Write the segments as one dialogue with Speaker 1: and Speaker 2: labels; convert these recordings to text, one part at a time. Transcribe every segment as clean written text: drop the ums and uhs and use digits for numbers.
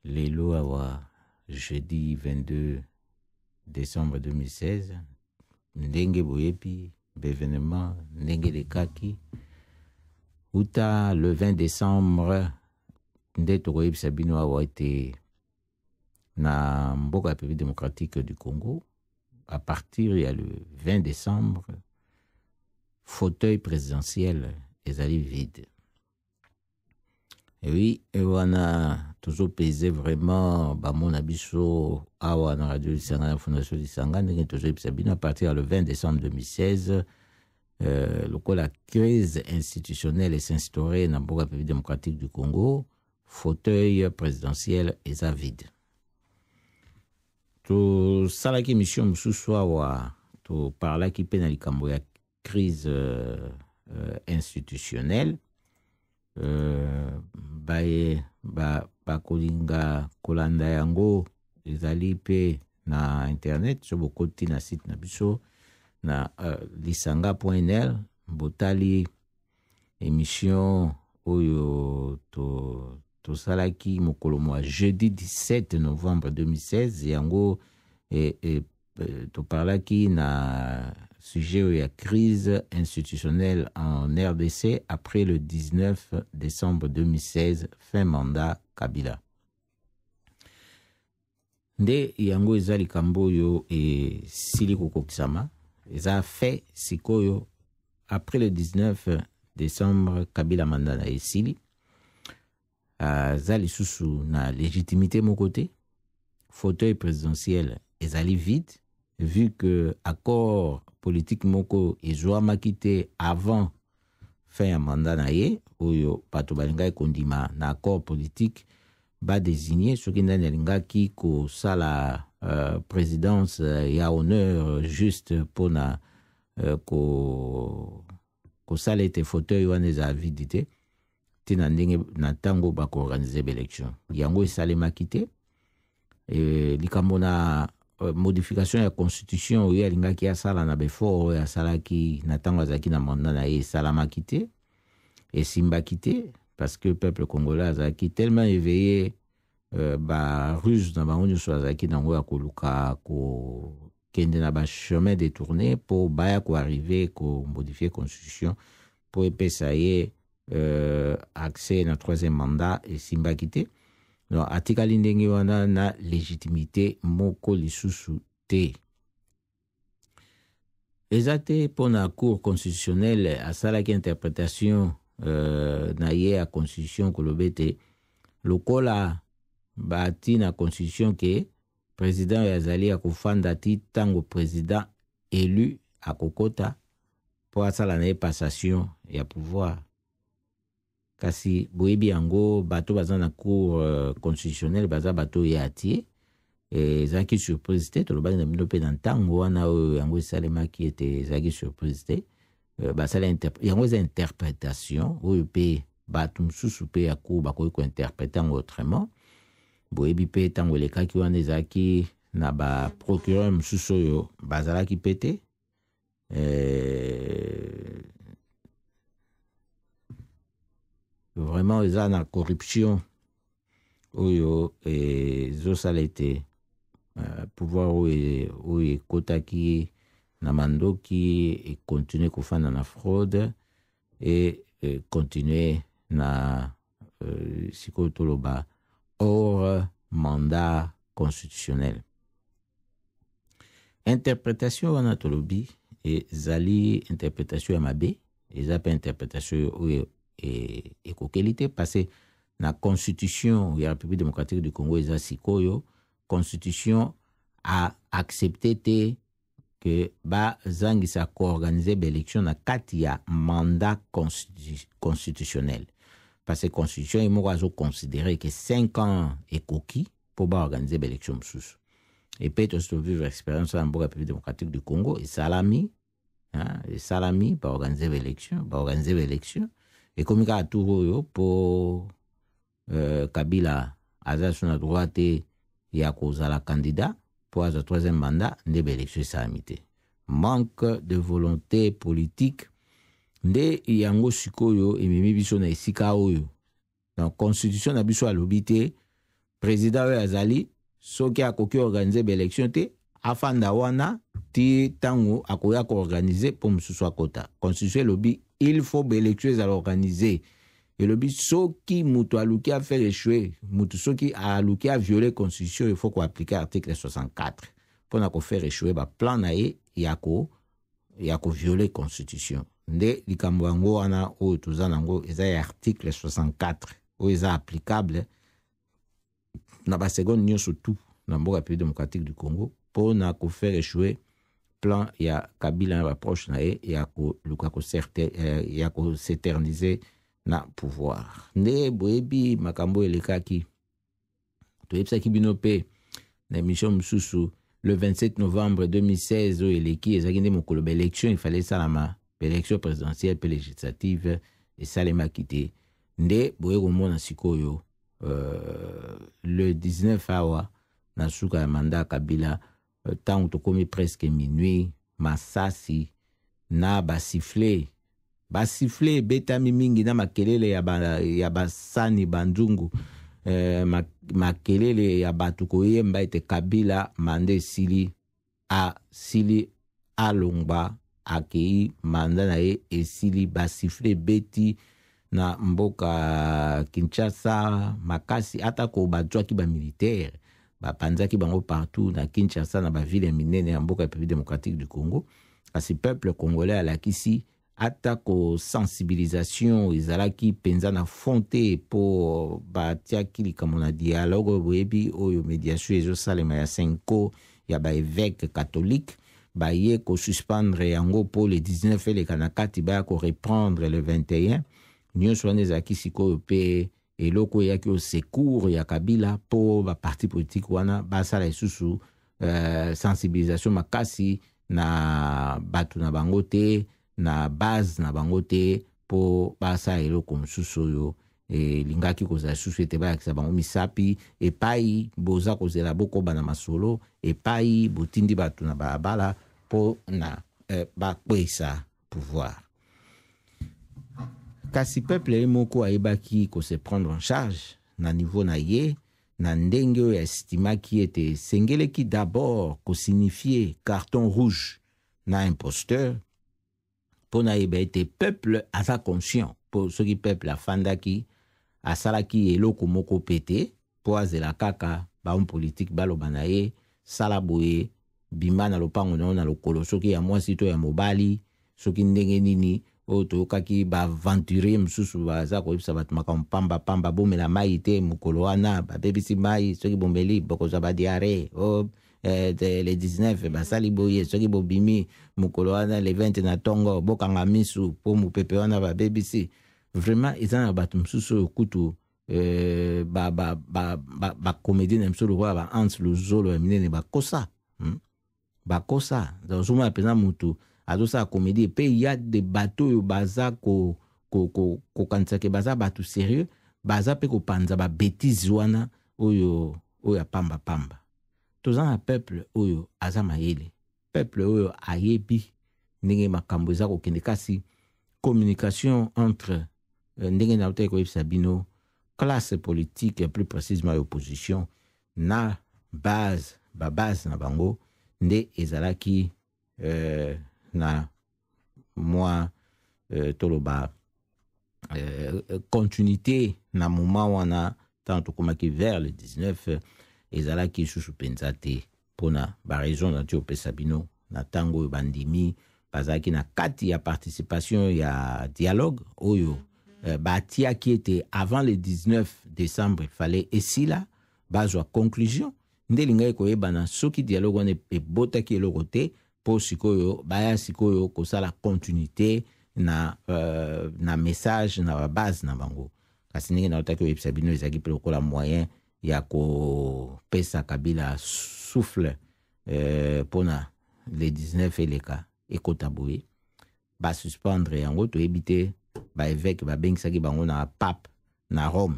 Speaker 1: lelo awa jeudi 22 décembre 2016 ndenge boyebi l'événement ndenge lekaki uta le 20 décembre nde tokoyebisa bino awa ete na mboka République démocratique du Congo à partir le 20 décembre fauteuil présidentiel ezali vide. Et oui, et wana toujours pesé vraiment bamona biso awa na radio Lisanga na fondation Lisanga ndenge toujours bino à partir le 20 décembre 2016 la crise institutionnelle et s'instaurer dans la République démocratique du Congo, fauteuil présidentiel eza vide. To salaki mission mususu awa to parlaki pe na likambo ya crise institutionnelle bakolinga kolanda yango ezali pe na internet so bokoti na site na biso na lisanga.nl botali émission oyo to salaki mokolo mwa jeudi 17 novembre 2016 yango to parlaki na sujet de la crise institutionnelle en RDC après le 19 décembre 2016, fin mandat Kabila. Nde yango eza likambo yo e sili kokokisama, eza fait sikoyo après le 19 décembre Kabila mandat na esili, za lisusu na légitimité mon côté, fauteuil présidentiel ezali vide, vu que accord politique moko ezwama kite avant fin ya mandat na ye oyo bato balinga kondima na accord politique ba désigner soki ndani alingaki kosala présidence ya honneur juste pona kosala ete fauteuil wana eza vide te tina ndenge na ntango bakoorganize baélection yango esalemaki te likambo na modification ya constitution oyo alingaki asala na befort oyo asalaki na ntango azalaki na mandat na ye esalamaki te esimbaki te parce que peuple congolais azalaki tellement éveillé baruse na bango nyonso azalaki nango ya koluka kokende na bachemin détourné mpo baya koarrive komodifie constitution mpo epesa ye accès na troisième mandat esimbaki te. Non, atikali ndenge wana na légitimité moko lisusu te. Ezate pour la cour constitutionnelle asalaki interprétation na ye a constitution kolobete lokola bati na constitution ke président yazali akofanda ti tango président élu akokota pour asala na passation ya pouvoir. Kasi boyebi yango bato baza na cour constitutionnelle baza bato ya atie ezaki surprise te tolobaki na bino mpe na ntango wana oyo yango esalemaki ete ezaki surprise te basala yango eza interprétation oyo mpe bato mosusu mpe ya cour bakoki kointerprete yango autrement boyebi mpe ntango elekaki wana ezalaki na baprocureur mosusu oyo bazalaki mpe te vraiment eza na corruption oyo ezosala ete pouvoir oyo ekotaki na mandoki ekontinue kofanda na fraude et continue na sikoyo toloba hors mandat constitutionnel. Interprétation wana tolobi ezali interprétation ya mabe eza pe interprétation oyo et kokélité passé la constitution de la République démocratique du Congo eza sikoyo constitution a accepté que ba zangisa ko-organiser l'élection na kati ya mandat constitutionnel parce que constitution il moko azo considérer que 5 ans est coquille pour ba organiser l'élection msusu et peut-être se vivre expérience dans la République démocratique du Congo et salami pour organiser l'élection et comme il y a tout pour Kabila aza sur la droite ya kozala candidat pour un troisième mandat nde l'élection salamité manque de volonté politique nde yango sikoyo ememi biso na esika oyo dans constitution na biso alobité président oyo azali soki akoki organiser l'élection te afanda wana ti tango akoya koorganize mpo mosusu akota. Constitution elobi il faut l'élection ezala organiser. Elobi soki mutu aluki a faire échouer, mutu soki aluki a violer constitution, il faut qu'on applique article 64 pour na ko faire échouer ba plan na ye yako violer constitution. Nde likambo yango wana oyo toza nango eza article 64 oyo eza applicable na ba seconde nyonso tout na mboka République démocratique du Congo pour na ko faire échouer plan ya Kabila na proche na ye ya ko s'éterniser na pouvoir. Nde boyebi makambo elekaki toyebisaki bino pe na émission mosusu le 27 novembre 2016 oyo eleki ezalaki nde mokolo ba élection il fallait salama élection présidentielle pe législative esalemaki te. Nde boye komona sikoyo le 19 awa na suka ya mandat Kabila tango tokomi presque minuit masasi na basifle betami mingi na makelele ya basani bandungu makelele ya batu koyemba ete Kabila mande sili alongba akei manda na ye esili basifle beti na mboka Kinshasa makasi atako bazwaki ba militaire bapanzaki bango partout na Kinshasa na ba ville minene ya mboka République démocratique du Congo. Kasi peuple congolais alakisi atako sensibilisation ezalaki penza na fonte po batiaki likambo na dialogue boyebi oyo médiation ezosalema ya Senko ya ba évêque catholique baye ko suspendre yango po le 19 eleka na kati baya ko reprendre le 21 nyonso wana ezalaki sikoyo pe eloko yaki au secours ya Kabila po ba parti politique wana basala lisusu sensibilisation makasi na batu na bango te na base na bango te po basala eloko mosusu oyo lingaki kozala susu ete bayakisa bango misapi epai boza kozela bokoba na masolo epai botindi batu na balabala po na bakwesa pouvoir. Kasi peuple moko ayebaki ko se prendre en charge na niveau na ye na ndenge oyo estimaki ete sengeleki d'abord ko signifier carton rouge na imposteur po na yeba ete peuple aza conscient po soki peuple afandaki asalaki eloko moko pete po azela kaka bahomme politique baloba na ye sala boye bima na lopango na lokolo soki ya mwasi to ya mobali soki ndenge nini oyo toyokaki baaventurier mosusu baza koyebisa bato makambo pamba bomela mai te mokolo wana babebisi mai soki bomeli bokozwa badiare le 19 basali boye soki bobimi mokolo wana le 20 na tongo bokanga misu po mopepe wana babebisi vraiment eza na bato mosusu oyo kutu bacomédie na miso lokola baanse luzolo ya minene bakosa ozomona mpenza mutu azosala comédie pe ya de bato oyo baza kokanisaka baza bato sérieux baza pe kopanza babétise wana oyo apamba toza na peuple oyo aza mayele peuple oyo ayebi ndenge makambo eza kokende kasi communication entre ndenge na utaki koyebisa bino classe politique plus précisément opposition na base na bango nde ezalaki na moi toloba continuité na moment wana tant tokomaki vers le 19 ezalaki susu penza te pona ba raison na tio pesa bino na tango bandimi bazaki na kati ya participation ya dialogue oyo batiaki ete avant le 19 décembre il fallait esila bazwa conclusion nde lingai koyebana soki dialogue wana ebotaki eloko te po sikoyo baya sikoyo kosala continuité na message na base na bango kasi ndenge na otaki oyebisa bino ezalaki mpe lokola moyen ya kopesa Kabila souffle pona le 19 eleka ekota boye basuspendre yango toyebi te baevêque babengisaki bango na pape na Rome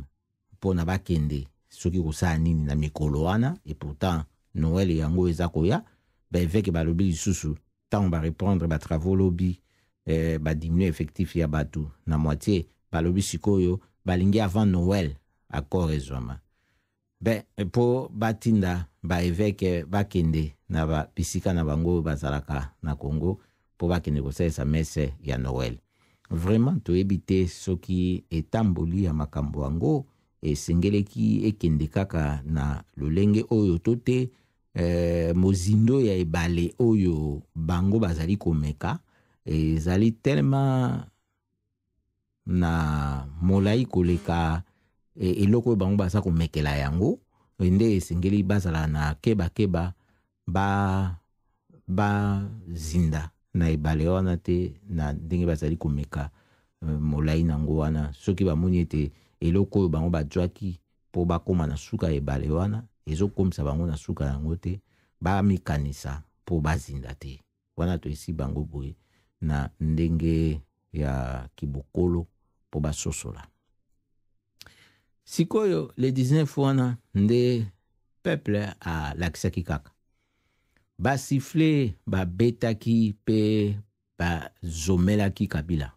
Speaker 1: mpona bakende soki kosala nini na mikolo wana et pourtant Noël yango eza koya baevêque balobi lisusu ntango bareprendre batravaux lobi badiminue effectif ya bato na moitié balobi sikoyo balingi avant Noël accord ezwama Ben, po batinda ba évêque bakende na ba pisika na bango bazalaka na Congo po bakende kosalisa messe ya Noël. Vraiment toyebi soki etamboli ya makambo yango esengeleki ekende kaka na lolenge oyo to te mozindo ya ebale oyo bango bazali komeka ezali tellement na molai koleka eloko bango baza komekela yango nde esengeli bazala na keba ba zinda na ebale wana te na ndenge bazali komeka molai nango wana soki bamoni ete eloko oyo bango bajwaki po bakoma na suka ebale wana ezokomisa bango na suka yango te bamikanisa po bazinda te wana toyesi bango boye na ndenge ya kibokolo po basosola. Sikoyo le 19 wana nde peuple alakisaki kaka basifle babetaki pe bazomelaki Kabila.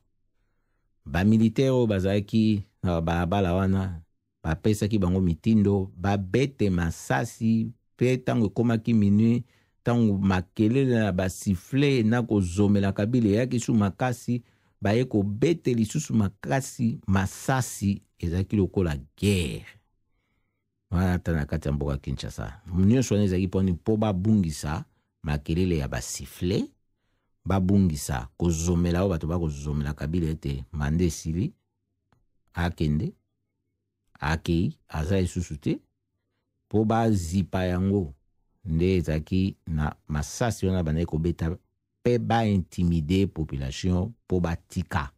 Speaker 1: Bamilitaire oyo bazalaki na balabala wana bapesaki bango mitindo babete masasi pe ntango ekomaki minui ntango makelele na basifle na kozomela Kabila eyaki su makasi baye kobete lisusu makasi masasi ezalaki lokola guerre wana ata na kati ya mboka Kinshasa. Nyonso wana ezalaki mponi mpo babungisa makelele ya basifle babungisa kozomela oyo bato bakozomela Kabila ete mande esili akende akei aza lisusu te mpo bazipa yango nde ezalaki na masasi wana bandaki kobeta mpe baintimide population mpo batika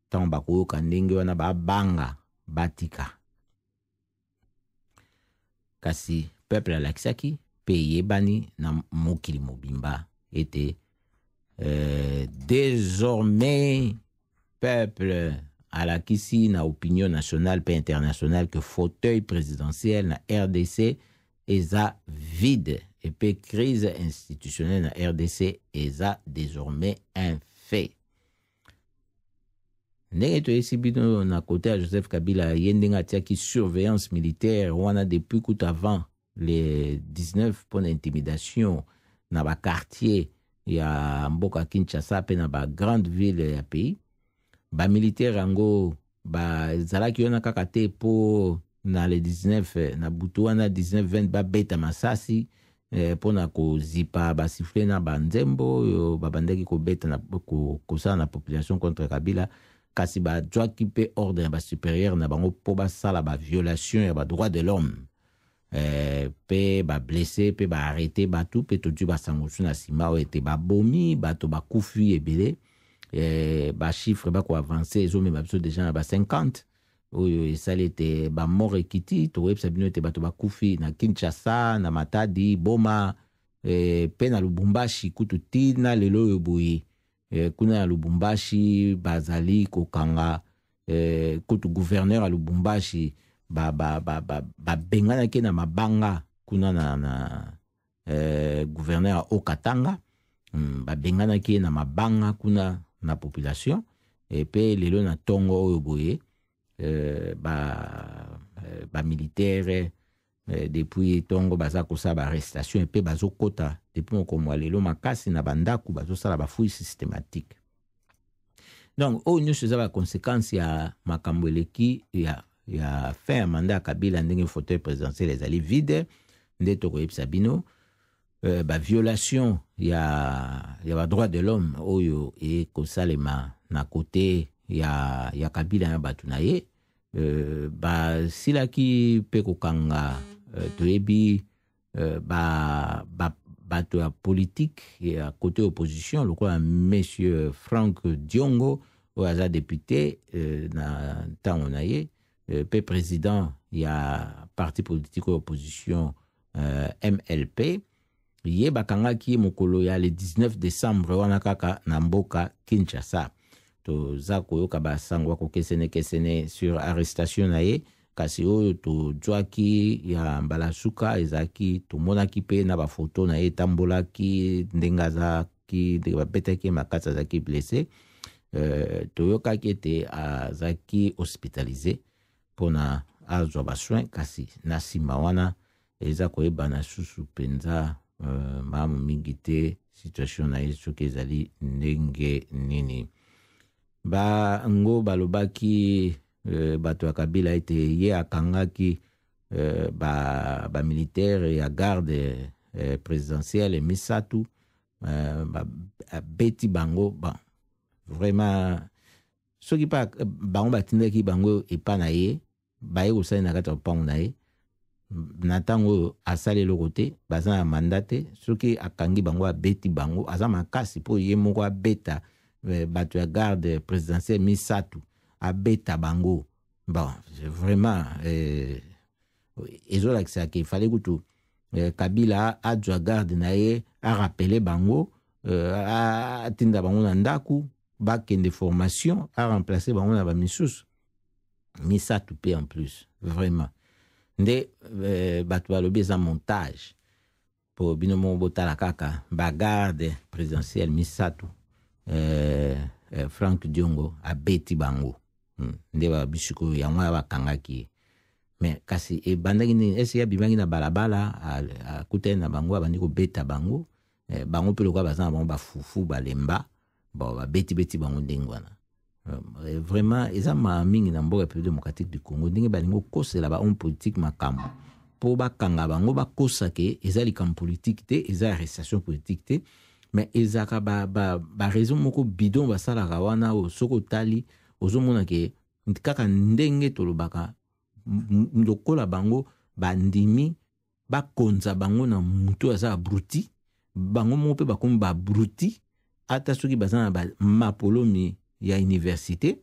Speaker 1: ntango bakoyoka ndenge wana babanga batika. Kasi peuple alakisaki mpe eyebani na mokili mobimba ete désormais peuple alakisi na opinion nationale pe internationale que fauteuil présidentiel na RDC eza vide et pe crise institutionnelle na RDC eza désormais un fait. Ndenge toyesi bino na kote ya Joseph Kabila ye ndenge atiaki surveillance militaire wana depuis tout avant les 19 pour l'intimidation na ba quartier ya mboka Kinshasa pe na ba grande ville ya pays ba militaire yango ba zalaki wana kaka te po na le 19 na butu wana 19-20 ba beta masasi po na kozipa basifle na banzembo babandaki kobeta na kosala na population contre Kabila kasi bajwaki pe ordre ya basupérieur na bango po basala ba violation ya ba droit de l'homme pe ba blessé pe ba arrêté bato pe todu basangosu na sima o ete babomi bato bakufi ebele ba chiffre ba ko avancer ezomema biso déjà na ba 50 oyo esali ete bamort ekiti toyebisa bino ete bato bakufi na Kinshasa na Matadi Boma pe na Lubumbashi kutu tina lelo oyo boye kuna na Lubumbashi bazali kokanga kutu gouverneur à Lubumbashi benganaki na mabanga kuna na gouverneur à Okatanga benganaki na mabanga kuna na population pe lelo na tongo oyo boye militaire depuis tongo baza kosala ba arrestation pe bazokota depuis mokomwa lelo makasi na bandaku bazosala ba fouille systématique. Donc oyo nyonso eza ba conséquence ya makambo eleki ya fin ya mandat ya Kabila ndenge fauteuil présidentiel ezali vide nde tokoyebisa bino ba violation ya ba droit de l'homme oyo ekosalema na kote ya Kabila na bato na ye basilaki mpe kokanga toyebi bato ya politique ya côté opposition lokola monsieur Franck Diongo oyo aza député na ntango na ye pe président ya parti politique opposition MLP ye bakangaki mokolo ya le 19 décembre wana kaka na mboka Kinshasa. Toza koyoka basango kesene sur arrestation na ye kasi oyo tozwaki ya mbalasuka ezaki tomonaki pe na bafoto na ye tambolaki ndenge azaki babetaki makasi azaki blessé toyokaki ete azaki hospitalisé mpona azwa baswin kasi na nsima wana eza koyebana susu mpenza malamu mingi te situation na ye soki ezali ndenge nini. Bango balobaki bato ya Kabila ete ye akangaki militaire ya garde présidentielle misatu beti bango vraiment soki pa bango batindaki bango epa na ye baye kosali na kati ya lopango na ye na ntango oyo asali eloko te baza na manda te soki akangi bango abeti bango aza makasi mpo ye moko abeta bato ya garde présidentielle misatu abeta bango bon vraiment ezolakisaka ifale kutu Kabila azwa garde na ye arapele bango atinda bango na ndaku bakende formation aremplace bango na bamisusu misatu pe en plus vraiment nde bato balobi eza montage po bino moko botala kaka bagarde présidentielle misatu Frank Diongo abeti bango nde babisiko yango ya bakangaki mais kasi ebandaki nini esi abimaki na balabala akutani na bango abandi kobeta bango bango mpe lokola baza na bango bafufu balemba babeti bango ndenge wana vraiment eza mingi na mboka République démocratique du Congo ndenge balingi kokosela ba homme politique makambo mpo bakanga bango bakosa ke eza likambo politique te eza arrestation politique te mais ezaka raison moko bidon basalaka wana soki otali ozomona ke kaka ndenge tolobaka lokola bango bandimi bakonza bango na mutu aza abruti bango moko mpe bakomi babruti ata soki baza na mapolomi ya université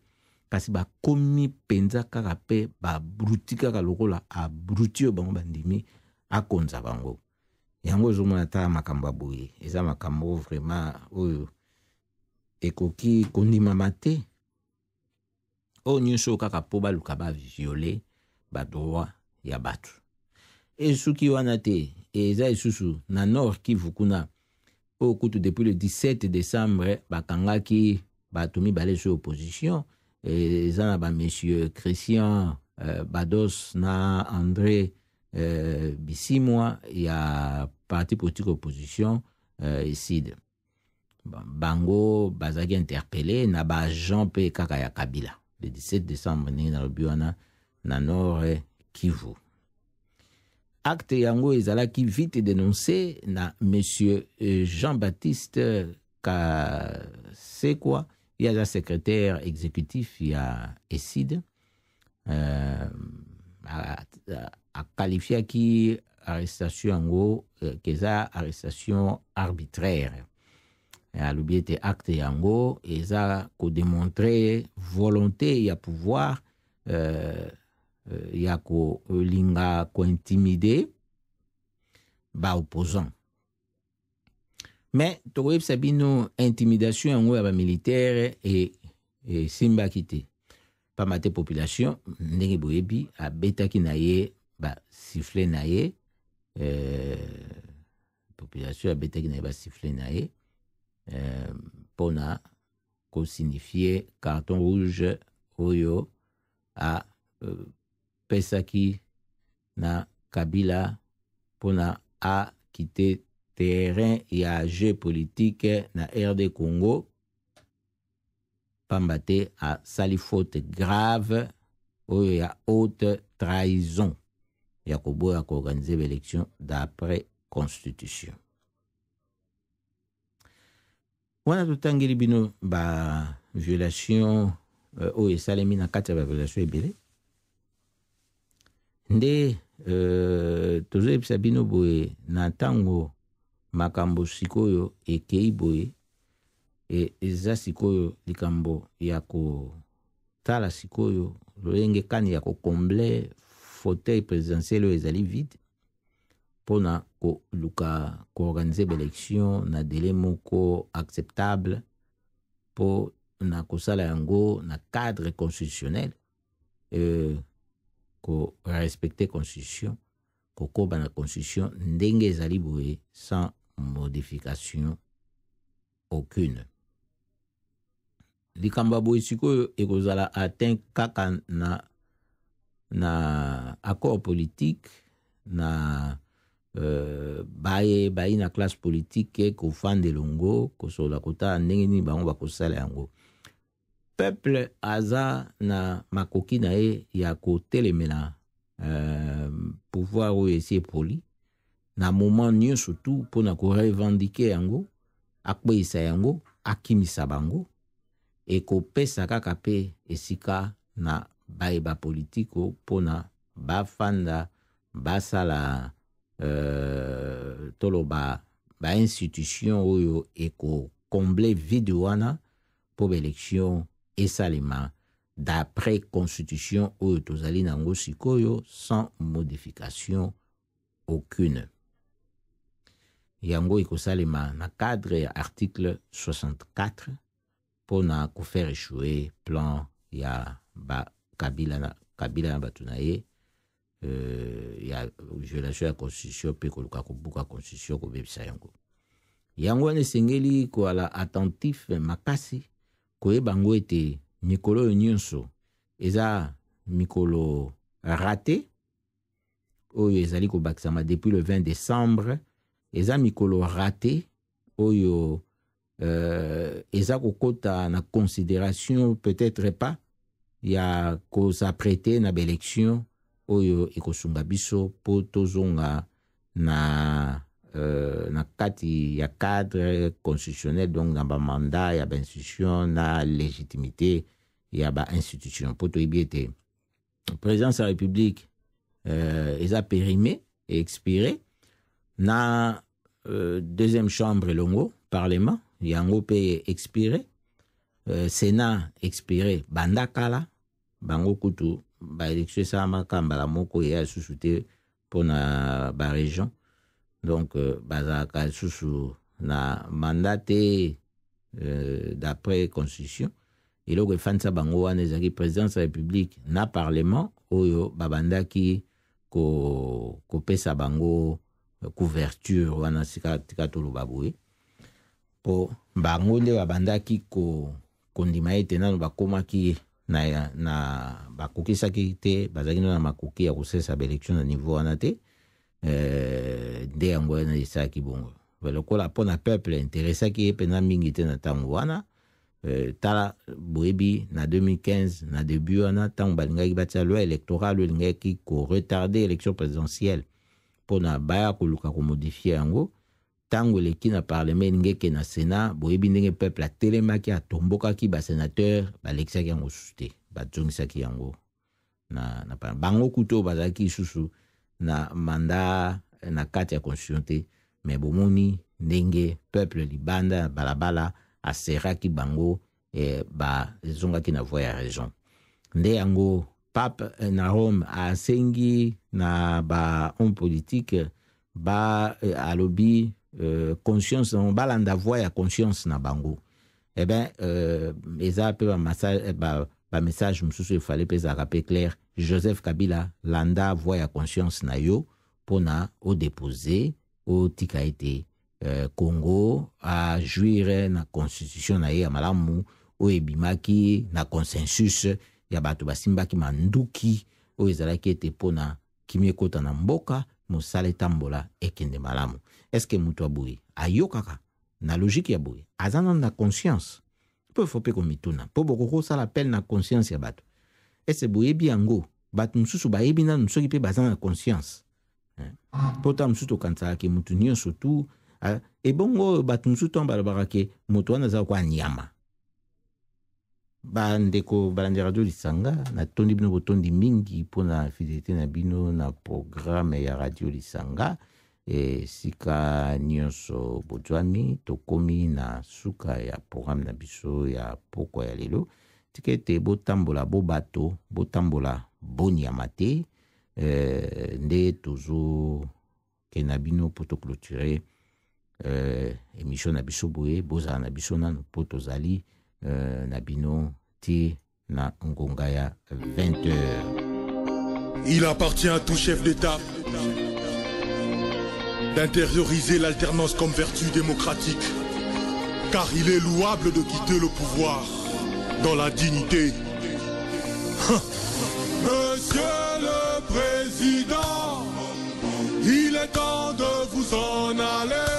Speaker 1: kasi bakomi penza kaka pe babruti kaka lokola abruti oyo bango bandimi akonza bango yango ozomona ta makambo aboye eza makambo vraiment oyo ekoki kondimama te oyo nyonso kaka po baluka baviole badroit ya bato esuki wana te eza lisusu na Nord Kivu kuna oyo kutu depuis le 17 décembre bakangaki bato mibale so opposition eza na bamessieurs Christian Bados na André Bisimwa ya parti politique opposition ESID bango bazaki interpellé na baagent mpe kaka ya Kabila le 17 décembre ndenge nalobi wana na Nord Kivu. Acte yango ezalaki vite dénoncé na monsieur Jean-Baptiste Kasekwa ya secrétaire exécutif ya ESID a qualifié qui arrestation yango keza arrestation arbitraire alobi ete acte yango eza ko démontrer volonté ya pouvoir ya kolinga kointimider ba opposant mais tokoyebisa bino intimidation yango ya bamilitaire esimbaki te pamba te population ndenge boyebi abetaki na ye basifle na ye population abetaki na ye basifle na ye mpona kosignifier carton rouge oyo pesaki na Kabila mpona akite terrain ya jeu politique na RD Congo pamba te asali faute grave oyo ya haute trahison ya koboya koorganize l'élection d'après constitution. Wana totangeli bino ba violation oyo esalemi na kati ya ba violation ebele nde tozoyebisa bino boye na ntango makambo sikoyo ekei boye eza sikoyo likambo ya kotala sikoyo lolenge kani ya kokomble fauteuil présidentiel oyo ezali vide mpona koluka koorganize baélection na délai moko acceptable mpo na kosala yango na cadre constitutionnel ko respecter constitution kokoba na constitution ndenge ezali boye sans modification aucune. Likambo boye sikoyo ekozala atteint kaka na accord politique na baye na classe politique ko fande longo ko sola kota ndenge ni bango bakosala yango. Peuple aza na makoki na ye ya kotelemela pouvoir oyo esi epoli na moment nyonso tu mpona korevendike yango, akweyisa yango, akimisa bango, ekopesa kaka mpe esika na bayeba politiko mpona bafanda basala toloba institution oyo ekokomble vide wana po baélection esalema d'après constitution oyo tozali nango sikoyo sans modification aucune. Yango ekosalema na cadre ya article 64 pona ko faire échouer plan ya Kabila na batu na ye ya violation ya constitution pe koluka kobuka constitution kobebisa yango. Yango wana esengeli koala attentif makasi koyeba ngo ete mikolo nyonso eza mikolo raté oyo ezali kobakisama depuis le 20 décembre, eza mikolo raté oyo eza kokota na considération peut-être pas ya ko s'apprêter na élection oyo ekosunga biso po tozonga na kati ya cadre constitutionnel, donc na ba mandat ya ba institution na légitimité ya ba institution po toyebi ete présidence de la République eza périmé et expiré na deuxième chambre longo parlement yango pe expiré, Sénat expiré bandakala bango kutu ba élection sama kambala moko ya susute pona ba région, donc bazaka susu na mandaté d'après constitution eloko efanisa bango wana ezaki présidence de la République na parlement oyo babandaki kopesa bango couverture wana sika toloba boye po bango nde babandaki kondima ete nano bakomaki na bakokisaki te bazalaki na makoki ya kosesa baélection na niveau wana te, nde yango wana esalaki bongo lokola mpona peuple interesaki ye mpena mingi te na ntango wana. Tala boyebi na 2015 na début wana ntango balingaki batia loi électorale oyo elingaki koretarde élection présidentielle mpona baya koluka komodifie yango, ntango eleki na parlement elingaki na sénat boyebi ndenge peuple atelemaki atombokaki basénateur balekisaki yango susu te, bazongisaki yango na bango kuto bazalaki susu na mandat na kati ya constitution te, mais bomoni ndenge peuple libanda balabala aseraki bango bazongaki na voie ya raison. Nde yango pape na Rome asengi na ba homme politique alobi conscience balanda voie ya conscience na bango. Eh ben eza pe ba message mususu fallait pe za rappeler clair, Joseph Kabila landa voie ya conscience na yo pona o déposer o tikaete Congo a jouir na constitution na ye ya malamu o ebimaki na consensus ya bato basimbaki manduki o ezalaki ete pona kimi ekota na mboka mosala etambola ekende malamu. Eske mutu aboye ayokaka na logique ya boye azana na conscience po fope komituna po bokoko sala appel na conscience ya bato ese boyebi yango bato mususu bayebi nanu soki pe bazana na conscience pota mususu tokanzalaki mutu nyonso tu ebongo bato mususu to balobaka ke moto wana aza kwa nyama. Bandeko balandi radio Lisanga na tondi bino botondi mingi mpona fidélité na bino na programme ya radio Lisanga sika nyonso bozwami tokomi na suka ya programme na biso ya pokwa ya lelo tikete botambola bo bato botambola bonyama te nde tozo ke na bino po to clôturer émission na biso boye bozala na biso nanu po tozali na bino ti na ngonga ya 20h.
Speaker 2: Il appartient à tout chef d'État d'intérioriser l'alternance comme vertu démocratique, car il est louable de quitter le pouvoir dans la dignité. Monsieur le nationale